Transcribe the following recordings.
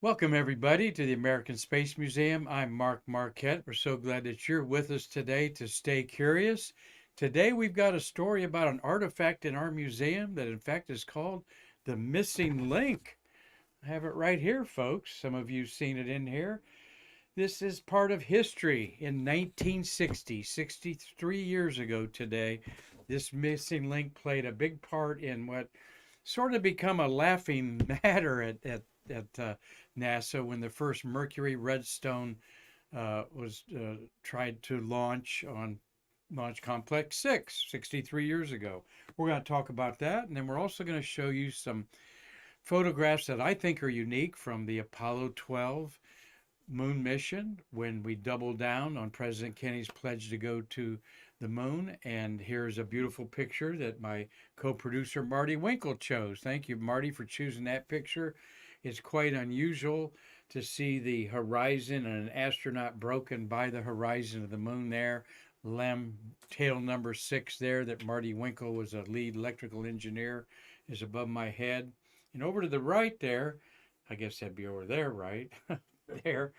Welcome, everybody, to the American Space Museum. I'm Marquette. We're so glad that you're with us today to stay curious. Today, we've got a story about an artifact in our museum that, in fact, is called the Missing Link. I have it right here, folks. Some of you have seen it in here. This is part of history. In 1960, 63 years ago today, this missing link played a big part in what sort of become a laughing matter at NASA when the first Mercury Redstone was tried to launch on Launch Complex 6 63 years ago. We're going to talk about that, and then we're also going to show you some photographs that I think are unique from the Apollo 12 moon mission when we doubled down on President Kennedy's pledge to go to the moon. And here's a beautiful picture that my co-producer Marty Winkle chose. Thank you, Marty, for choosing that picture. It's quite unusual to see the horizon and an astronaut broken by the horizon of the moon there. Lem tail number 6 there that Marty Winkle was a lead electrical engineer is above my head. And over to the right there, I guess that'd be over there, right? There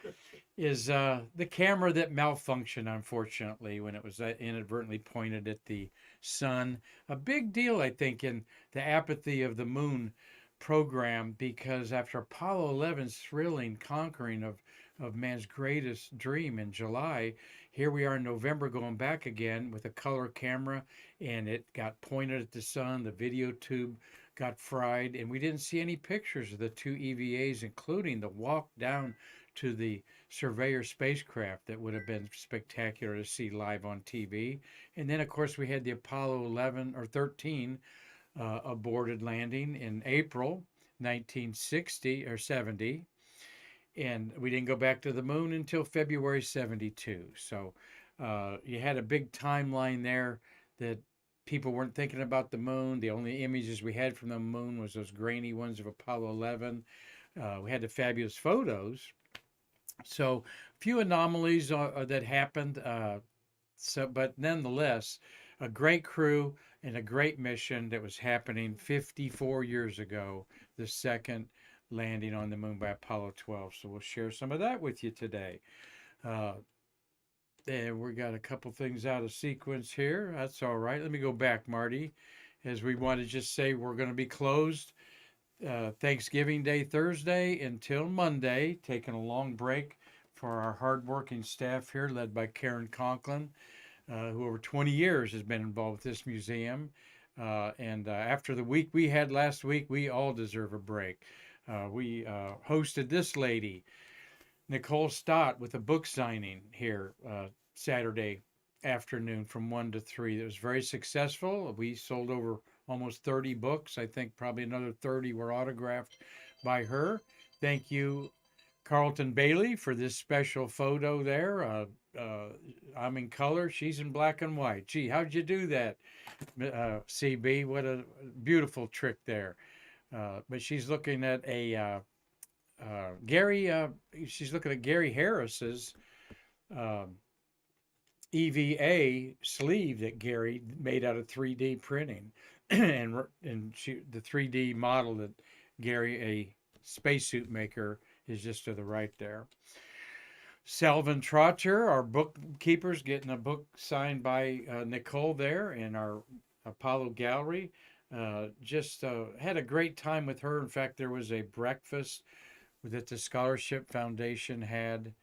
is the camera that malfunctioned, unfortunately, when it was inadvertently pointed at the sun. A big deal, I think, in the apathy of the moon program, because after Apollo 11's thrilling conquering of man's greatest dream in July, here we are in November going back again with a color camera, and it got pointed at the sun. The video tube got fried, and we didn't see any pictures of the two EVAs, including the walk down to the Surveyor spacecraft that would have been spectacular to see live on TV. And then, of course, we had the Apollo 11 or 13 aborted landing in April 1960 or 70. And we didn't go back to the moon until February 72. So you had a big timeline there that people weren't thinking about the moon. The only images we had from the moon was those grainy ones of Apollo 11. We had the fabulous photos. So a few anomalies that happened. But nonetheless, a great crew and a great mission that was happening 54 years ago, the second landing on the moon by Apollo 12. So we'll share some of that with you today. Uh, and we got a couple things out of sequence here. That's all right. Let me go back, Marty, as we want to just say we're going to be closed Thanksgiving Day Thursday until Monday, taking a long break for our hardworking staff here, led by Karan Conklin, who over 20 years has been involved with this museum. And after the week we had last week, we all deserve a break. We hosted this lady, Nicole Stott, with a book signing here Saturday afternoon from 1 to 3. It was very successful. We sold over almost 30 books. I think probably another 30 were autographed by her. Thank you, Carlton Bailey, for this special photo there. I'm in color. She's in black and white. Gee, how'd you do that, CB? What a beautiful trick there. But she's looking at she's looking at Gary Harris's um, EVA sleeve that Gary made out of 3D printing, and the 3D model that Gary, a spacesuit maker, is just to the right there. Selvin Trotter, our bookkeepers, getting a book signed by Nicole there in our Apollo gallery. Just had a great time with her. In fact, there was a breakfast that the Scholarship Foundation had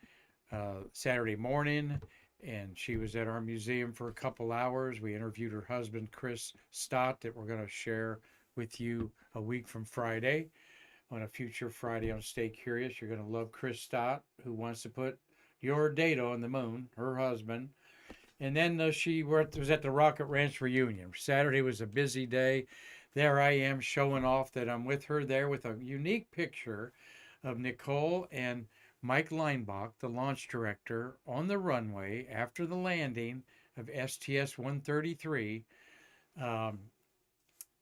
Saturday morning, and she was at our museum for a couple hours. We interviewed her husband, Chris Stott, that we're going to share with you a week from Friday. On a future Friday on Stay Curious, you're going to love Chris Stott, who wants to put your data on the moon, her husband. And then she was at the Rocket Ranch reunion. Saturday was a busy day. There I am showing off that I'm with her there with a unique picture of Nicole and Mike Leinbach, the launch director, on the runway after the landing of STS-133.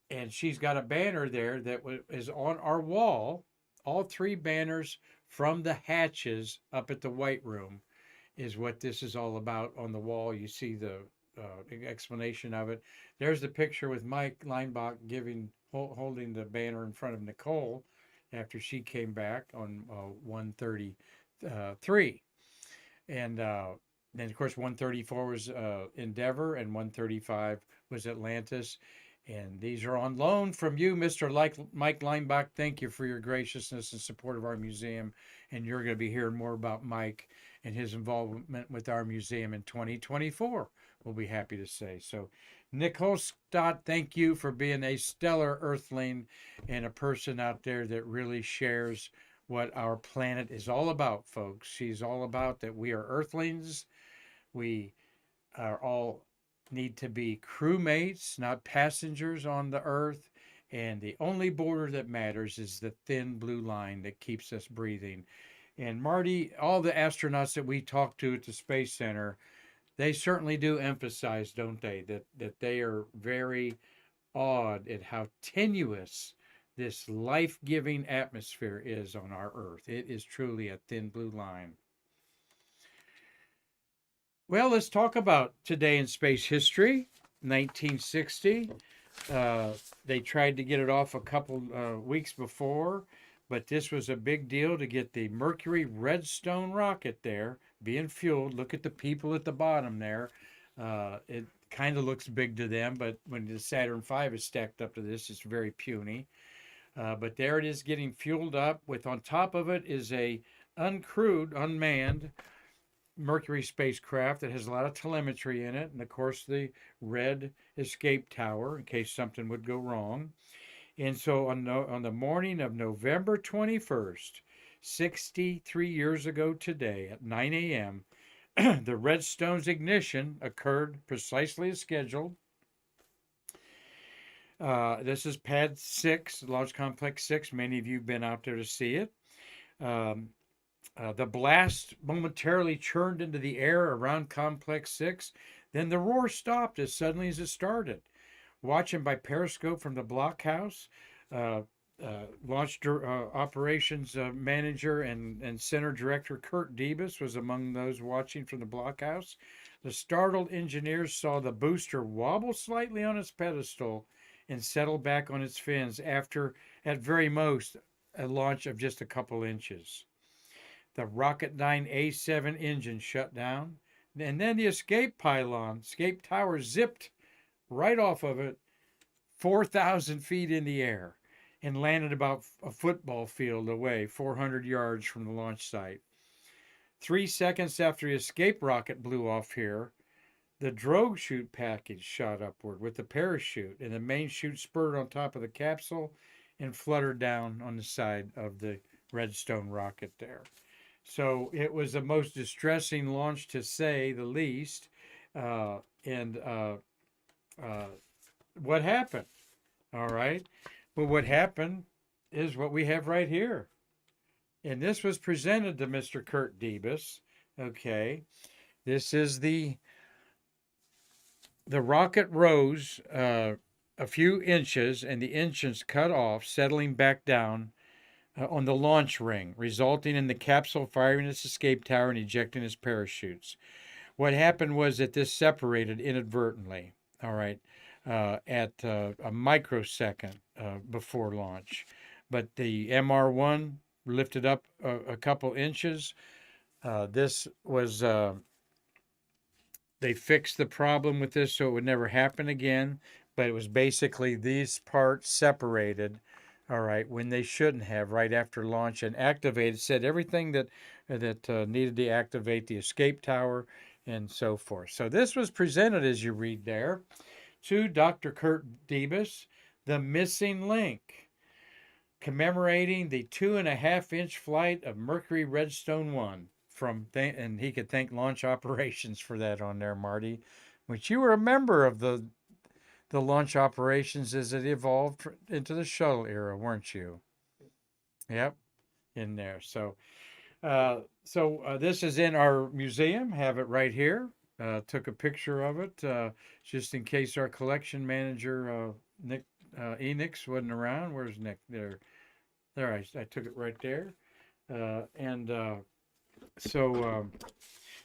And she's got a banner there that is on our wall. All three banners from the hatches up at the White Room is what this is all about on the wall. You see the explanation of it. There's the picture with Mike Leinbach holding the banner in front of Nicole. after she came back on 133. And then, of course, 134 was Endeavor, and 135 was Atlantis. And these are on loan from you, Mr. Mike Leinbach. Thank you for your graciousness and support of our museum. And you're going to be hearing more about Mike and his involvement with our museum in 2024. We'll be happy to say. So, Nick Holstadt, thank you for being a stellar earthling and a person out there that really shares what our planet is all about, folks. She's all about that we are earthlings. We are all need to be crewmates, not passengers on the earth. And the only border that matters is the thin blue line that keeps us breathing. And Marty, all the astronauts that we talk to at the Space Center, they certainly do emphasize, don't they, that they are very awed at how tenuous this life-giving atmosphere is on our Earth. It is truly a thin blue line. Well, let's talk about today in space history. 1960. They tried to get it off a couple weeks before, but this was a big deal to get the Mercury Redstone rocket there being fueled. Look at the people at the bottom there. It kind of looks big to them, but when the Saturn V is stacked up to this, it's very puny. But there it is getting fueled up with, on top of it is a uncrewed, unmanned Mercury spacecraft that has a lot of telemetry in it. And of course, the red escape tower in case something would go wrong. And so on the morning of November 21st, 63 years ago today at 9 a.m., the Redstone's ignition occurred precisely as scheduled. This is Pad 6, Launch Complex 6. Many of you have been out there to see it. The blast momentarily churned into the air around Complex 6. Then the roar stopped as suddenly as it started. Watching by periscope from the blockhouse, launch operations manager and center director Kurt Debus was among those watching from the blockhouse. The startled engineers saw the booster wobble slightly on its pedestal and settle back on its fins after, at very most, a launch of just a couple inches. The Rocket 9 A7 engine shut down, and then the escape tower zipped right off of it 4,000 feet in the air and landed about a football field away, 400 yards from the launch site. 3 seconds after the escape rocket blew off here, the drogue chute package shot upward with the parachute, and the main chute spurred on top of the capsule and fluttered down on the side of the Redstone rocket there. So it was the most distressing launch, to say the least. What happened? All right. Well, what happened is what we have right here. And this was presented to Mr. Kurt Debus. Okay. This is the rocket rose a few inches, and the engines cut off, settling back down on the launch ring, resulting in the capsule firing its escape tower and ejecting its parachutes. What happened was that this separated inadvertently, all right, at a microsecond before launch. But the MR1 lifted up a couple inches. This was... They fixed the problem with this so it would never happen again, but it was basically these parts separated, all right, when they shouldn't have, right after launch, and activated, said everything that needed to activate the escape tower and so forth. So this was presented, as you read there, to Dr. Kurt Debus, the missing link, commemorating the 2.5-inch flight of Mercury Redstone 1. And he could thank launch operations for that on there, Marty, which you were a member of the launch operations as it evolved into the shuttle era, weren't you? Yep, in there. So this is in our museum. Have it right here. Took a picture of it just in case our collection manager Nick Enix wasn't around. Where's Nick? There. I took it right there,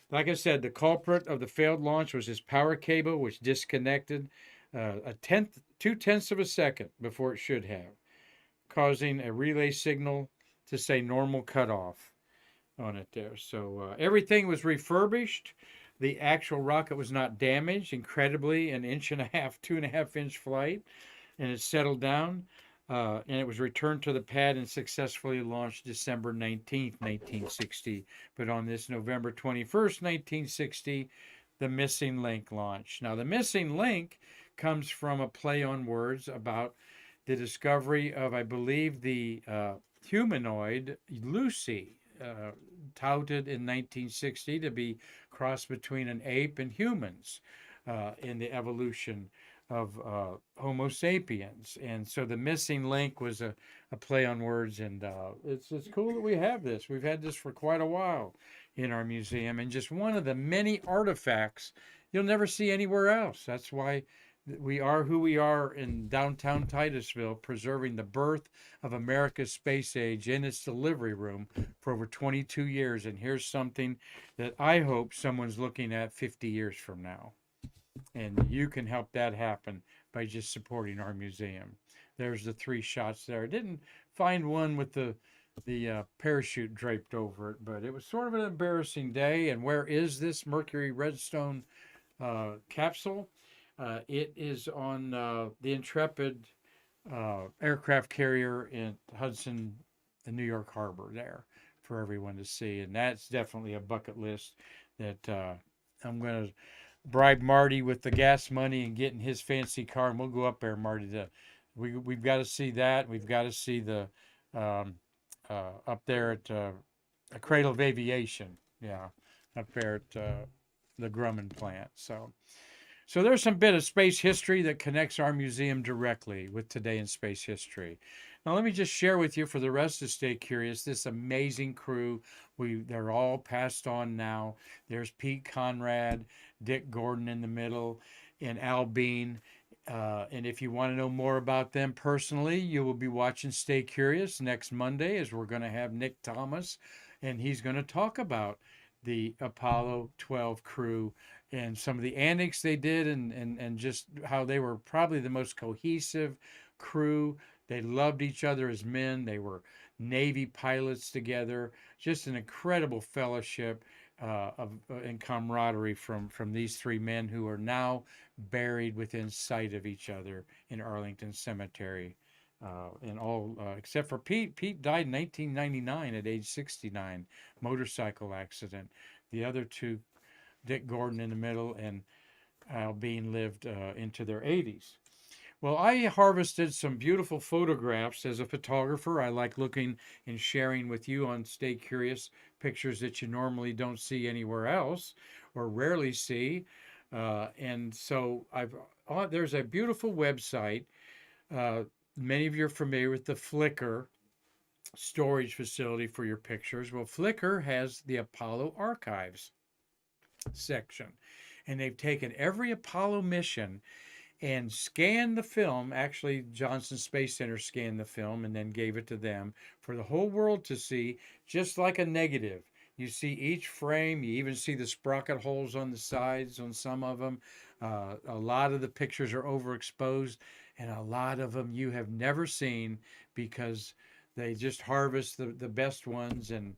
like I said, the culprit of the failed launch was his power cable, which disconnected 2/10 of a second before it should have. causing a relay signal to say normal cutoff on it there. So everything was refurbished. The actual rocket was not damaged. Incredibly, an inch and a half, 2.5 inch flight, and it settled down. And it was returned to the pad and successfully launched December 19th, 1960. But on this November 21st, 1960, the missing link launched. Now, the missing link comes from a play on words about the discovery of, I believe, the humanoid Lucy, touted in 1960 to be crossed between an ape and humans in the evolution of Homo sapiens. And so the missing link was a play on words, and it's cool that we have this. We've had this for quite a while in our museum, and just one of the many artifacts you'll never see anywhere else. That's why we are who we are in downtown Titusville, preserving the birth of America's space age in its delivery room for over 22 years. And here's something that I hope someone's looking at 50 years from now. And you can help that happen by just supporting our museum. There's the 3 shots there. I didn't find one with the parachute draped over it, but it was sort of an embarrassing day. And where is this Mercury Redstone capsule? It is on the Intrepid aircraft carrier in Hudson, the New York Harbor there for everyone to see. And that's definitely a bucket list that I'm going to bribe Marty with the gas money and get in his fancy car, and we'll go up there, Marty. We've got to see that. We've got to see the up there at a Cradle of Aviation. Yeah, up there at the Grumman plant. So there's some bit of space history that connects our museum directly with today in space history. Now let me just share with you, for the rest to stay curious, this amazing crew. They're all passed on now. There's Pete Conrad, Dick Gordon in the middle, and Al Bean. And if you want to know more about them personally, you will be watching Stay Curious next Monday, as we're going to have Nick Thomas, and he's going to talk about the Apollo 12 crew and some of the antics they did, and just how they were probably the most cohesive crew. They loved each other as men. They were Navy pilots together. Just an incredible fellowship and camaraderie from these 3 men who are now buried within sight of each other in Arlington Cemetery. And all except for Pete. Pete died in 1999 at age 69, motorcycle accident. The other 2, Dick Gordon in the middle and Al Bean, lived into their 80s. Well, I harvested some beautiful photographs. As a photographer, I like looking and sharing with you on Stay Curious pictures that you normally don't see anywhere else or rarely see. And so there's a beautiful website. Many of you are familiar with the Flickr storage facility for your pictures. Well, Flickr has the Apollo Archives section, and they've taken every Apollo mission and scanned the film. Actually, Johnson Space Center scanned the film and then gave it to them for the whole world to see, just like a negative. You see each frame. You even see the sprocket holes on the sides on some of them. A lot of the pictures are overexposed, and a lot of them you have never seen, because they just harvest the best ones, and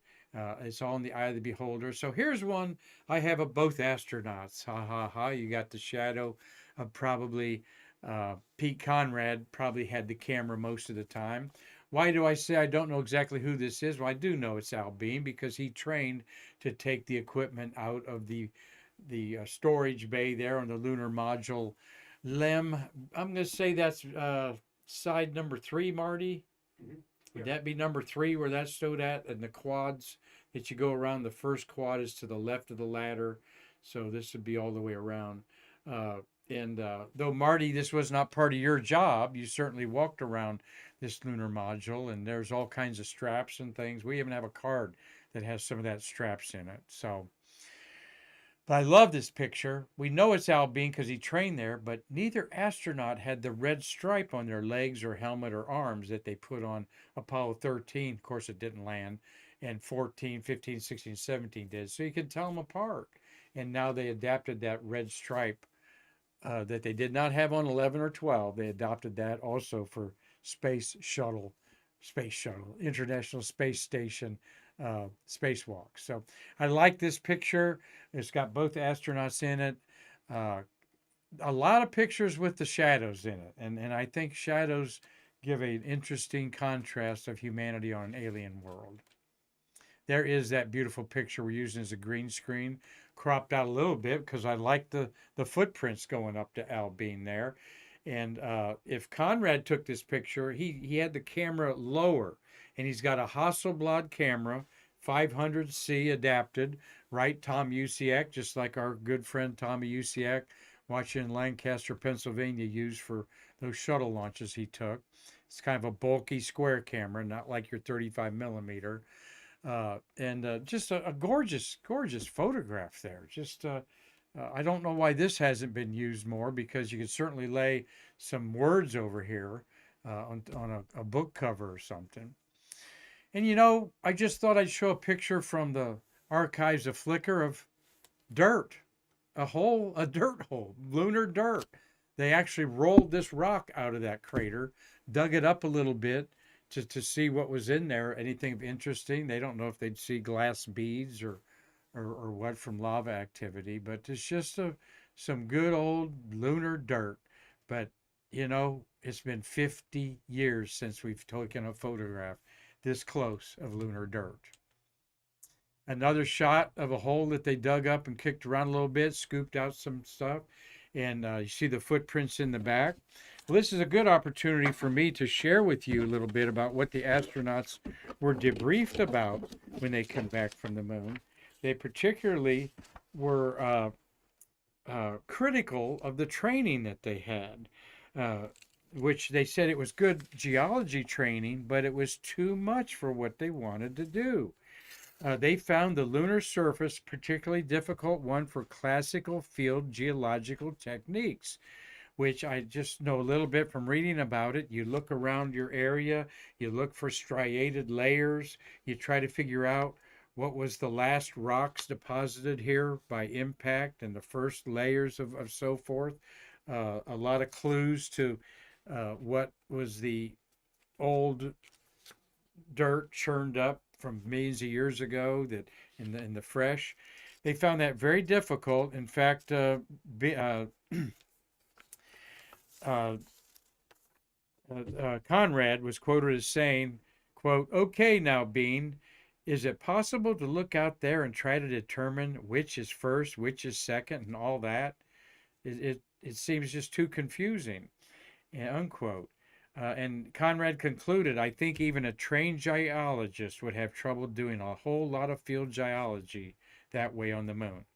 it's all in the eye of the beholder. So here's one I have of both astronauts. Ha ha ha. You got the shadow of probably Pete Conrad, probably had the camera most of the time. Why do I say I don't know exactly who this is? Well, I do know it's Al Bean, because he trained to take the equipment out of the storage bay there on the lunar module LEM. I'm going to say that's side number 3, Marty. Mm-hmm. Would that be number 3 where that stood at? And the quads that you go around, the first quad is to the left of the ladder. So this would be all the way around. Though, Marty, this was not part of your job, you certainly walked around this lunar module, and there's all kinds of straps and things. We even have a card that has some of that straps in it. So, but I love this picture. We know it's Al Bean because he trained there, but neither astronaut had the red stripe on their legs or helmet or arms that they put on Apollo 13. Of course, it didn't land, and 14, 15, 16, 17 did. So you can tell them apart. And now they adapted that red stripe that they did not have on 11 or 12. They adopted that also for Space Shuttle space shuttle, International Space Station spacewalk. So I like this picture. It's got both astronauts in it. Uh, a lot of pictures with the shadows in it, and I think shadows give an interesting contrast of humanity on an alien world. There is that beautiful picture we're using as a green screen, cropped out a little bit because I like the footprints going up to Al Bean there. And if Conrad took this picture, he had the camera lower, and he's got a Hasselblad camera, 500C adapted, right? Tom Usiak, just like our good friend Tommy Usiak, watching in Lancaster, Pennsylvania, used for those shuttle launches he took. It's kind of a bulky square camera, not like your 35 millimeter. And just a gorgeous, gorgeous photograph there. Just I don't know why this hasn't been used more, because you could certainly lay some words over here on a book cover or something. And I just thought I'd show a picture from the archives of Flickr of dirt, a dirt hole, lunar dirt. They actually rolled this rock out of that crater, dug it up a little bit to see what was in there, anything interesting. They don't know if they'd see glass beads or what from lava activity, but it's just some good old lunar dirt. But it's been 50 years since we've taken a photograph this close of lunar dirt. Another shot of a hole that they dug up and kicked around a little bit, scooped out some stuff, and you see the footprints in the back. Well, this is a good opportunity for me to share with you a little bit about what the astronauts were debriefed about when they come back from the moon. They particularly were critical of the training that they had, which they said it was good geology training, but it was too much for what they wanted to do. They found the lunar surface particularly difficult one for classical field geological techniques, which I just know a little bit from reading about it. You look around your area, you look for striated layers, you try to figure out what was the last rocks deposited here by impact and the first layers of so forth. A lot of clues to what was the old dirt churned up from millions of years ago, that in the fresh. They found that very difficult. In fact, Conrad was quoted as saying, quote, "Okay, now, Bean, is it possible to look out there and try to determine which is first, which is second, and all that? It seems just too confusing," unquote. And Conrad concluded, "I think even a trained geologist would have trouble doing a whole lot of field geology that way on the moon."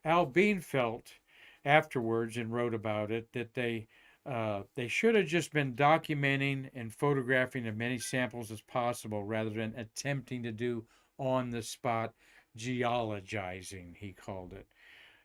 Al Bean felt afterwards, and wrote about it, that they should have just been documenting and photographing as many samples as possible rather than attempting to do on the spot geologizing, he called it.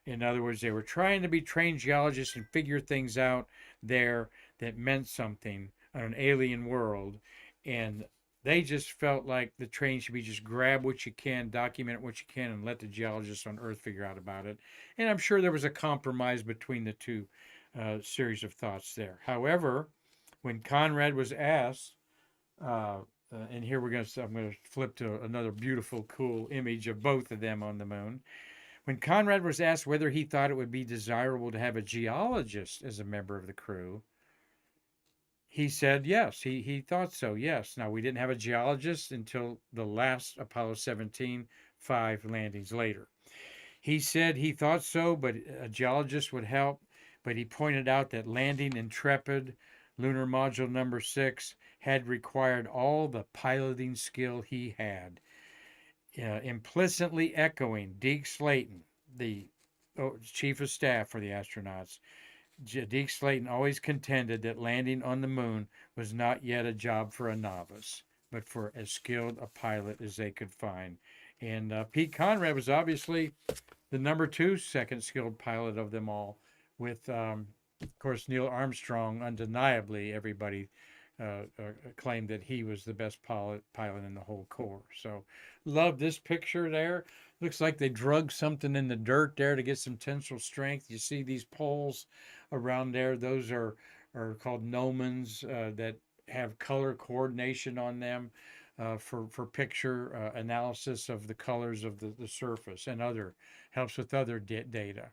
In other words, they were trying to be trained geologists and figure things out there that meant something on an alien world. And they just felt like the training should be just grab what you can, document what you can, and let the geologists on Earth figure out about it. And I'm sure there was a compromise between the two series of thoughts there. However, when Conrad was asked, and here I'm going to flip to another beautiful, cool image of both of them on the moon. When Conrad was asked whether he thought it would be desirable to have a geologist as a member of the crew, he said yes. He thought so, yes. Now, we didn't have a geologist until the last Apollo 17, 5 landings later. He said he thought so, but a geologist would help. But he pointed out that landing Intrepid, lunar module number 6, had required all the piloting skill he had. Implicitly echoing Deke Slayton, the chief of staff for the astronauts. Deke Slayton always contended that landing on the moon was not yet a job for a novice, but for as skilled a pilot as they could find. And Pete Conrad was obviously the number 2 second skilled pilot of them all, with, of course, Neil Armstrong. Undeniably, everybody claimed that he was the best pilot in the whole Corps. So, love this picture there. Looks like they drug something in the dirt there to get some tensile strength. You see these poles around there. Those are called gnomons that have color coordination on them for picture analysis of the colors of the surface, and other helps with other data.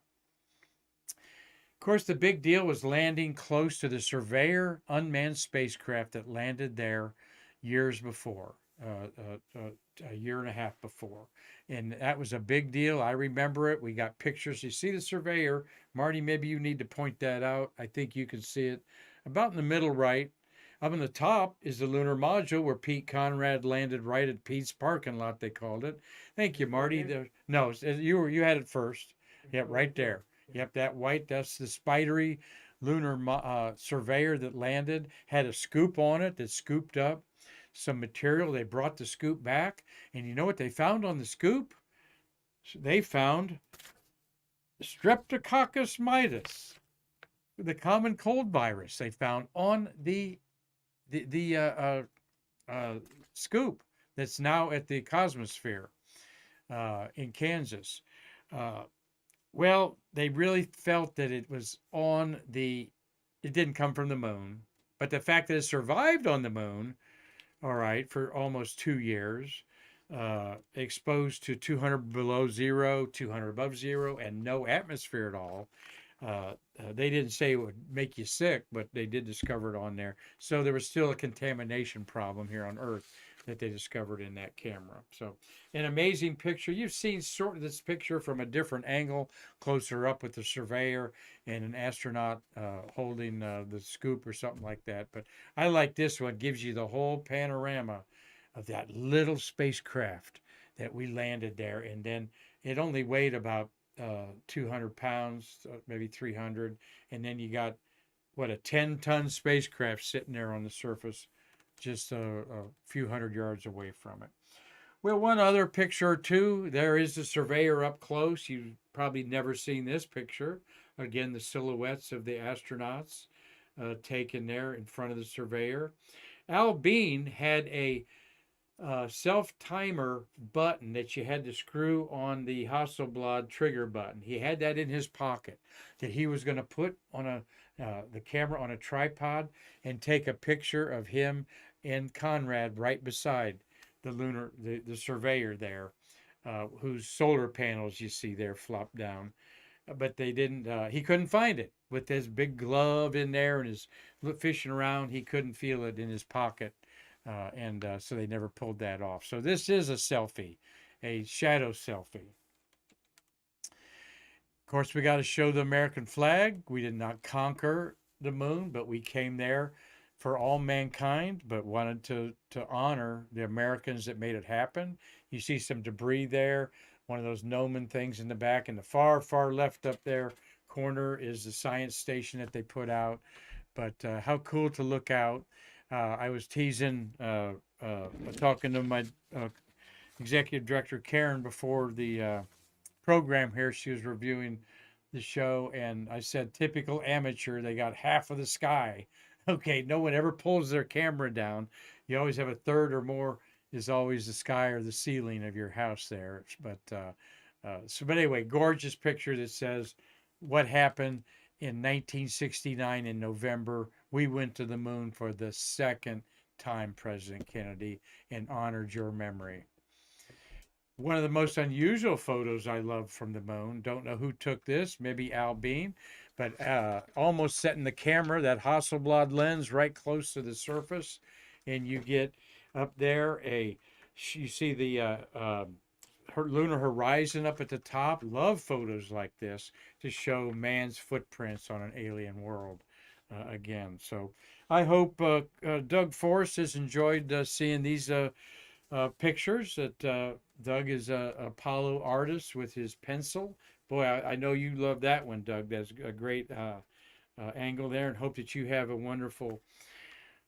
Of course, the big deal was landing close to the Surveyor unmanned spacecraft that landed there years before, a year and a half before. And that was a big deal. I remember it. We got pictures. You see the Surveyor. Marty, maybe you need to point that out. I think you can see it about in the middle right. Up on the top is the lunar module where Pete Conrad landed right at Pete's parking lot, they called it. Thank you, Marty. No, you had it first. Yep, right there. Yep, that white, that's the spidery lunar surveyor that landed, had a scoop on it that scooped up some material. They brought the scoop back, and you know what they found on the scoop? They found Streptococcus mitis, the common cold virus they found on the scoop that's now at the Cosmosphere in Kansas. Well, they really felt that it was it didn't come from the moon, but the fact that it survived on the moon, all right, for almost 2 years, exposed to 200 below zero, 200 above zero, and no atmosphere at all. They didn't say it would make you sick, but they did discover it on there. So there was still a contamination problem here on Earth that they discovered in that camera. So an amazing picture. You've seen sort of this picture from a different angle, closer up with the Surveyor and an astronaut holding the scoop or something like that. But I like this one. It gives you the whole panorama of that little spacecraft that we landed there. And then it only weighed about 200 pounds, maybe 300. And then you got, what, a 10-ton spacecraft sitting there on the surface, just a few hundred yards away from it. Well, one other picture or two. There is the Surveyor up close. You've probably never seen this picture. Again, the silhouettes of the astronauts taken there in front of the Surveyor. Al Bean had a self-timer button that you had to screw on the Hasselblad trigger button. He had that in his pocket that he was going to put on the camera on a tripod and take a picture of him and Conrad right beside the Surveyor there, whose solar panels you see there flop down. But they didn't, he couldn't find it with his big glove in there and his fishing around. He couldn't feel it in his pocket. So they never pulled that off. So this is a selfie, a shadow selfie. Of course, we got to show the American flag. We did not conquer the moon, but we came there for all mankind, but wanted to honor the Americans that made it happen. You see some debris there, one of those gnomon things in the back. In the far, far left up there corner is the science station that they put out. But how cool to look out. I was teasing, talking to my executive director, Karan, before the program here. She was reviewing the show, and I said, typical amateur, they got half of the sky. Okay, no one ever pulls their camera down. You always have a third or more is always the sky or the ceiling of your house there. But anyway, gorgeous picture that says what happened in 1969 in November. We went to the moon for the second time, President Kennedy, and honored your memory. One of the most unusual photos I love from the moon. Don't know who took this, maybe Al Bean, but almost setting the camera, that Hasselblad lens right close to the surface. And you get up there you see the lunar horizon up at the top. Love photos like this to show man's footprints on an alien world again. So I hope Doug Forrest has enjoyed seeing these pictures. That Doug is a Apollo artist with his pencil. Boy, I know you love that one, Doug. That's a great angle there, and hope that you have a wonderful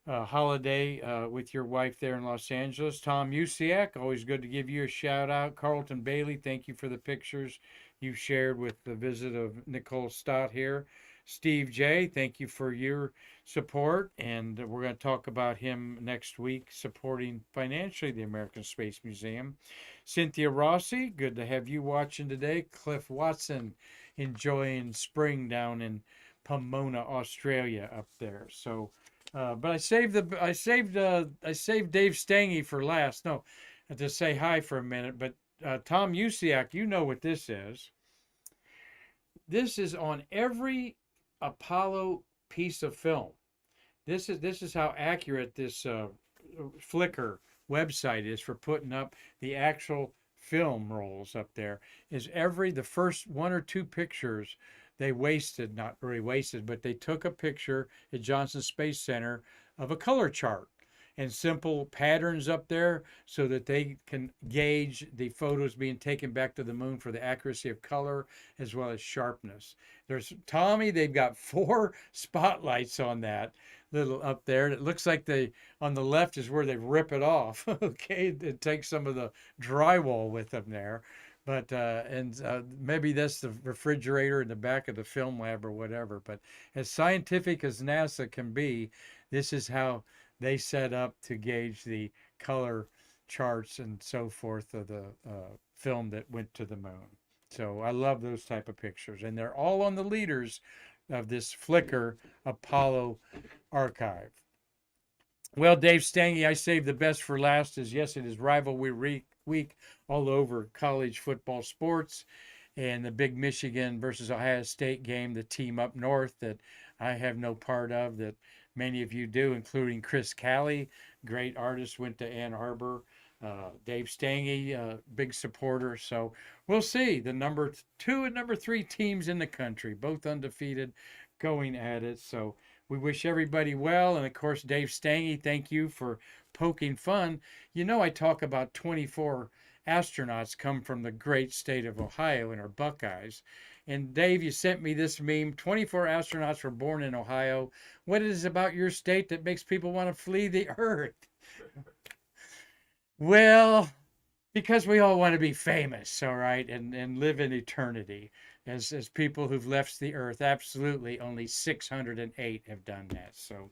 holiday with your wife there in Los Angeles. Tom Usiak, always good to give you a shout out. Carlton Bailey, thank you for the pictures you shared with the visit of Nicole Stott here. Steve J., thank you for your support, and we're going to talk about him next week, supporting financially the American Space Museum. Cynthia Rossi, good to have you watching today. Cliff Watson, enjoying spring down in Pomona, Australia up there. So But I saved Dave Stangy for last. No, to say hi for a minute. But Tom Usiak, you know what this is. This is on every Apollo piece of film. This is how accurate this Flickr website is for putting up the actual film rolls up there. Is the first one or two pictures they wasted, not really wasted, but they took a picture at Johnson Space Center of a color chart and simple patterns up there so that they can gauge the photos being taken back to the moon for the accuracy of color as well as sharpness. There's Tommy, they've got 4 spotlights on that little up there. It looks like they on the left is where they rip it off. Okay, it takes some of the drywall with them there. But maybe that's the refrigerator in the back of the film lab or whatever. But as scientific as NASA can be, this is how they set up to gauge the color charts and so forth of the film that went to the moon. So I love those type of pictures, and they're all on the leaders of this Flickr Apollo archive. Well, Dave Stangy, I saved the best for last. As yes, it is rivalry week all over college football sports, and the big Michigan versus Ohio State game, the team up north that I have no part of, that many of you do, including Chris Calley, great artist, went to Ann Arbor. Dave Stangy, big supporter. So we'll see the number 2 and number 3 teams in the country, both undefeated, going at it. So we wish everybody well. And of course, Dave Stangy, thank you for poking fun. You know, I talk about 24 astronauts come from the great state of Ohio and are Buckeyes. And Dave, you sent me this meme. 24 astronauts were born in Ohio. What is it about your state that makes people want to flee the earth? Well, because we all want to be famous, all right, and live in eternity as people who've left the earth. Absolutely, only 608 have done that. So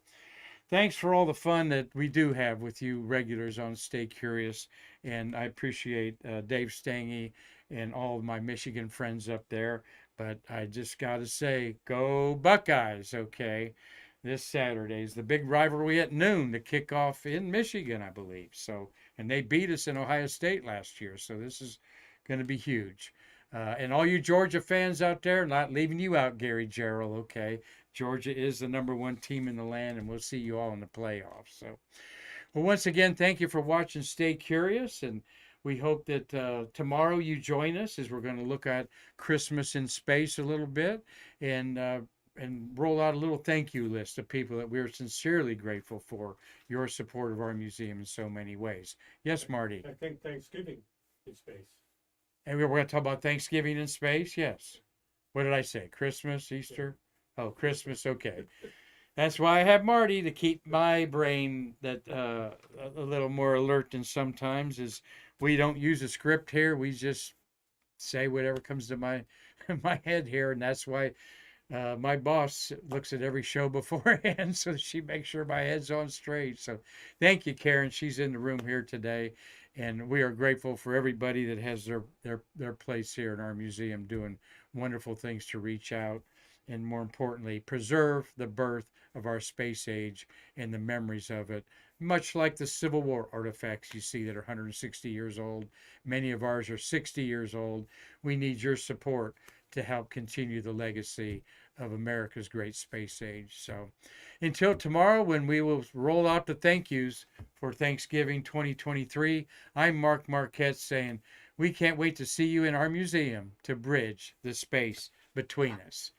thanks for all the fun that we do have with you regulars on Stay Curious. And I appreciate Dave Stangy and all of my Michigan friends up there. But I just got to say, go Buckeyes, okay? This Saturday is the big rivalry at noon to kick off in Michigan, I believe. So, and they beat us in Ohio State last year. So this is going to be huge. And all you Georgia fans out there, not leaving you out, Gary Gerald, okay? Georgia is the #1 team in the land, and we'll see you all in the playoffs. So, well, once again, thank you for watching Stay Curious, and we hope that tomorrow you join us as we're going to look at Christmas in space a little bit and roll out a little thank you list of people that we're sincerely grateful for your support of our museum in so many ways. Yes, Marty? I think Thanksgiving in space. And we're going to talk about Thanksgiving in space? Yes. What did I say? Christmas, Easter? Oh, Christmas. Okay. That's why I have Marty to keep my brain that a little more alert than sometimes. Is we don't use a script here. We just say whatever comes to my my head here, and that's why my boss looks at every show beforehand, so she makes sure my head's on straight. So thank you, Karan. She's in the room here today, and we are grateful for everybody that has their place here in our museum doing wonderful things to reach out and, more importantly, preserve the birth of our space age and the memories of it, much like the Civil War artifacts you see that are 160 years old. Many of ours are 60 years old. We need your support to help continue the legacy of America's great space age. So until tomorrow, when we will roll out the thank yous for Thanksgiving 2023, I'm Mark Marquette saying we can't wait to see you in our museum to bridge the space between us.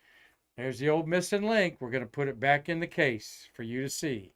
There's the old missing link. We're going to put it back in the case for you to see.